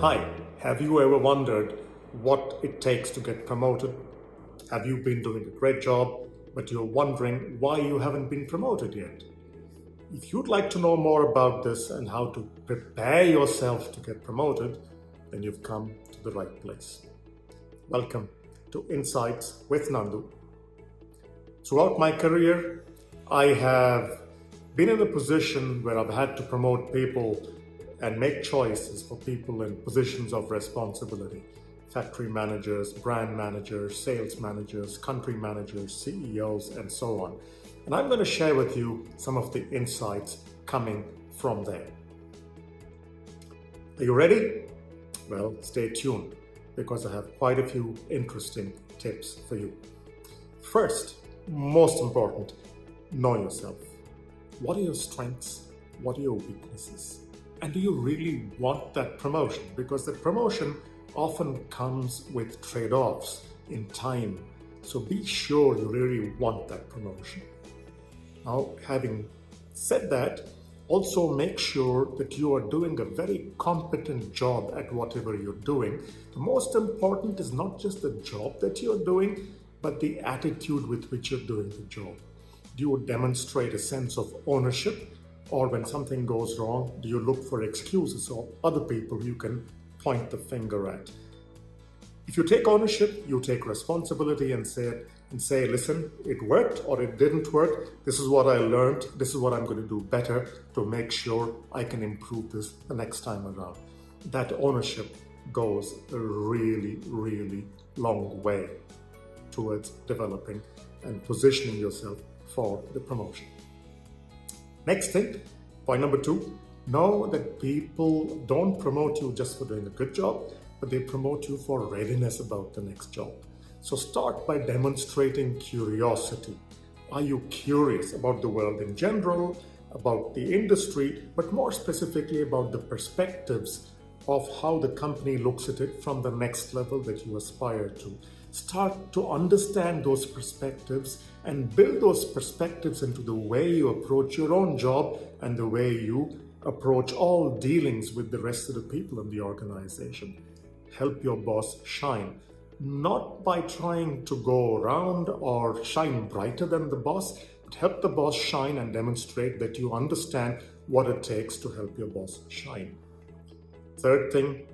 Hi, have you ever wondered what it takes to get promoted? Have you been doing a great job, but you're wondering why you haven't been promoted yet? If you'd like to know more about this and how to prepare yourself to get promoted, then you've come to the right place. Welcome to Insights with Nandu. Throughout my career, I have been in a position where I've had to promote people and make choices for people in positions of responsibility. Factory managers, brand managers, sales managers, country managers, CEOs, and so on. And I'm going to share with you some of the insights coming from there. Are you ready? Well, stay tuned because I have quite a few interesting tips for you. First, most important, know yourself. What are your strengths? What are your weaknesses? And do you really want that promotion? Because the promotion often comes with trade-offs in time. So be sure you really want that promotion. Now, having said that, also make sure that you are doing a very competent job at whatever you're doing. The most important is not just the job that you're doing, but the attitude with which you're doing the job. Do you demonstrate a sense of ownership? Or when something goes wrong, do you look for excuses or other people you can point the finger at? If you take ownership, you take responsibility and say, listen, it worked or it didn't work. This is what I learned. This is what I'm going to do better to make sure I can improve this the next time around. That ownership goes a really, really long way towards developing and positioning yourself for the promotion. Next thing, point number 2, know that people don't promote you just for doing a good job, but they promote you for readiness about the next job. So start by demonstrating curiosity. Are you curious about the world in general, about the industry, but more specifically about the perspectives of how the company looks at it from the next level that you aspire to? Start to understand those perspectives and build those perspectives into the way you approach your own job and the way you approach all dealings with the rest of the people in the organization. Help your boss shine, not by trying to go around or shine brighter than the boss, but help the boss shine and demonstrate that you understand what it takes to help your boss shine. Third thing,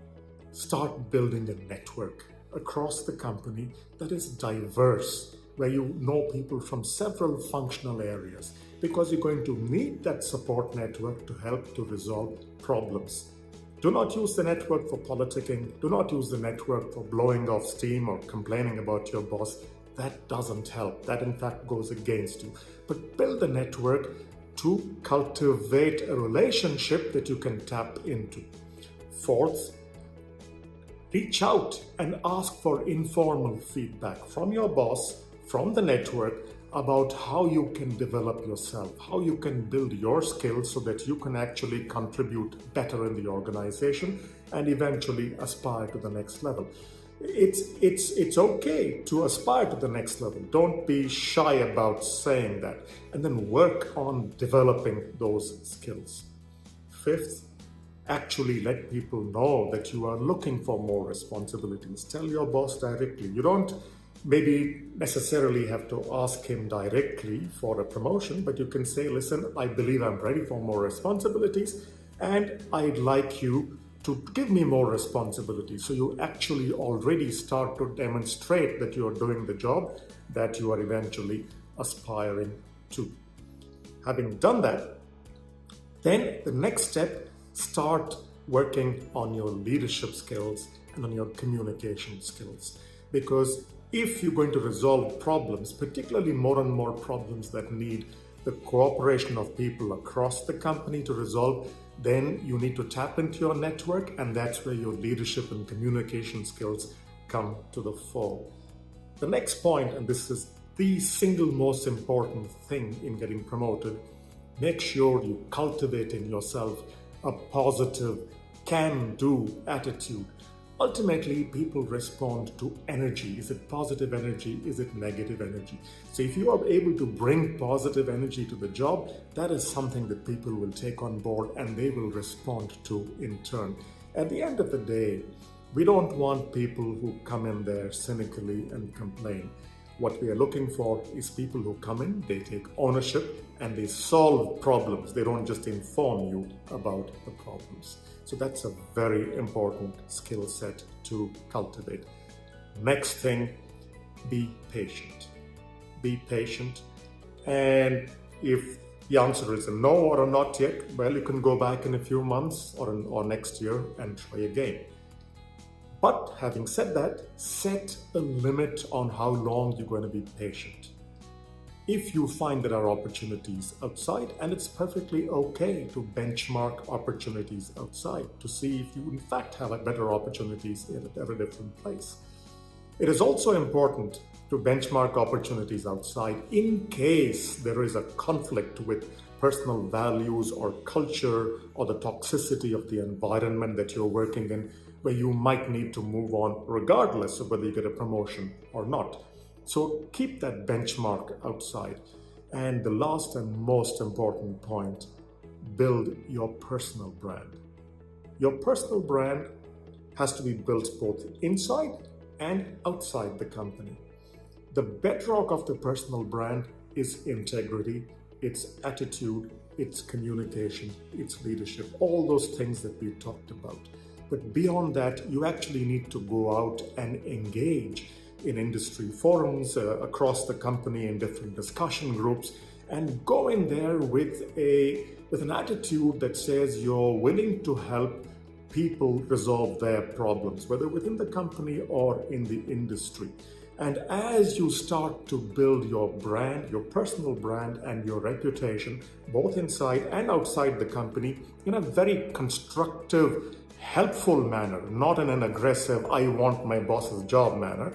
start building a network across the company that is diverse, where you know people from several functional areas, because you're going to need that support network to help to resolve problems. Do not use the network for politicking. Do not use the network for blowing off steam or complaining about your boss. That doesn't help. That in fact goes against you. But build a network to cultivate a relationship that you can tap into. Fourth, reach out and ask for informal feedback from your boss, from the network, about how you can develop yourself, how you can build your skills so that you can actually contribute better in the organization and eventually aspire to the next level. It's okay to aspire to the next level. Don't be shy about saying that, and then work on developing those skills. Fifth, actually let people know that you are looking for more responsibilities. Tell your boss directly. You don't maybe necessarily have to ask him directly for a promotion, but you can say, listen, I believe I'm ready for more responsibilities and I'd like you to give me more responsibilities. So you actually already start to demonstrate that you're doing the job that you are eventually aspiring to. Having done that, then the next step, start working on your leadership skills and on your communication skills. Because if you're going to resolve problems, particularly more and more problems that need the cooperation of people across the company to resolve, then you need to tap into your network, and that's where your leadership and communication skills come to the fore. The next point, and this is the single most important thing in getting promoted, make sure you cultivate in yourself a positive, can-do attitude. Ultimately, people respond to energy. Is it positive energy? Is it negative energy? So if you are able to bring positive energy to the job, that is something that people will take on board and they will respond to in turn. At the end of the day, we don't want people who come in there cynically and complain. What we are looking for is people who come in, they take ownership, and they solve problems. They don't just inform you about the problems. So that's a very important skill set to cultivate. Next thing, be patient. Be patient. And if the answer is a no or a not yet, well, you can go back in a few months or next year and try again. But having said that, set a limit on how long you're going to be patient. If you find there are opportunities outside, and it's perfectly okay to benchmark opportunities outside to see if you in fact have better opportunities in a very different place. It is also important to benchmark opportunities outside in case there is a conflict with personal values or culture or the toxicity of the environment that you're working in, where you might need to move on regardless of whether you get a promotion or not. So keep that benchmark outside. And the last and most important point, build your personal brand. Your personal brand has to be built both inside and outside the company. The bedrock of the personal brand is integrity, its attitude, its communication, its leadership, all those things that we talked about. But beyond that, you actually need to go out and engage in industry forums across the company in different discussion groups, and go in there with an attitude that says you're willing to help people resolve their problems, whether within the company or in the industry. And as you start to build your brand, your personal brand and your reputation, both inside and outside the company, in a very constructive, helpful manner, not in an aggressive, I want my boss's job manner,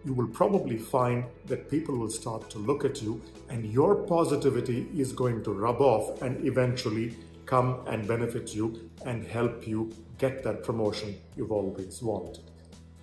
you will probably find that people will start to look at you, and your positivity is going to rub off and eventually come and benefit you and help you get that promotion you've always wanted.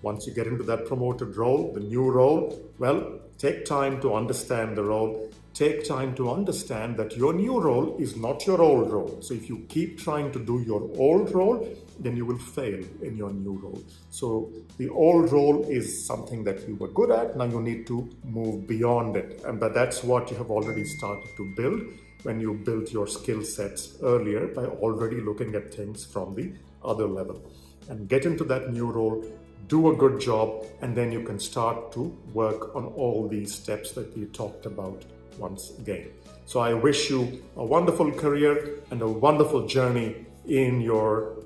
Once you get into that promoted role, the new role, well, take time to understand the role. Take time to understand that your new role is not your old role. So if you keep trying to do your old role, then you will fail in your new role. So the old role is something that you were good at. Now you need to move beyond it. But that's what you have already started to build when you built your skill sets earlier, by already looking at things from the other level. And get into that new role, do a good job, and then you can start to work on all these steps that we talked about once again. So I wish you a wonderful career and a wonderful journey in your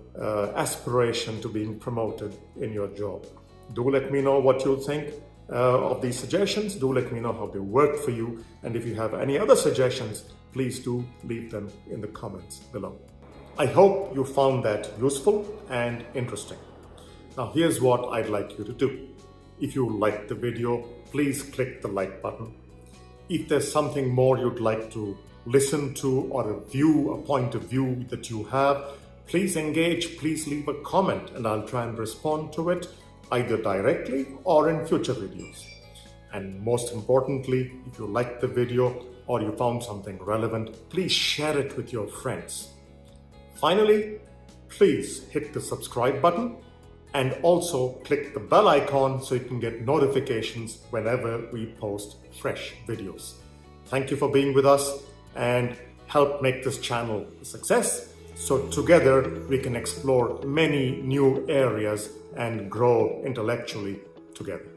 aspiration to being promoted in your job. Do let me know what you think of these suggestions. Do let me know how they work for you. And if you have any other suggestions, please do leave them in the comments below. I hope you found that useful and interesting. Now here's what I'd like you to do. If you liked the video, please click the like button. If there's something more you'd like to listen to, or a point of view that you have, please engage, please leave a comment, and I'll try and respond to it either directly or in future videos. And most importantly, if you liked the video or you found something relevant, please share it with your friends. Finally, please hit the subscribe button and also click the bell icon so you can get notifications whenever we post fresh videos. Thank you for being with us and help make this channel a success, so together we can explore many new areas and grow intellectually together.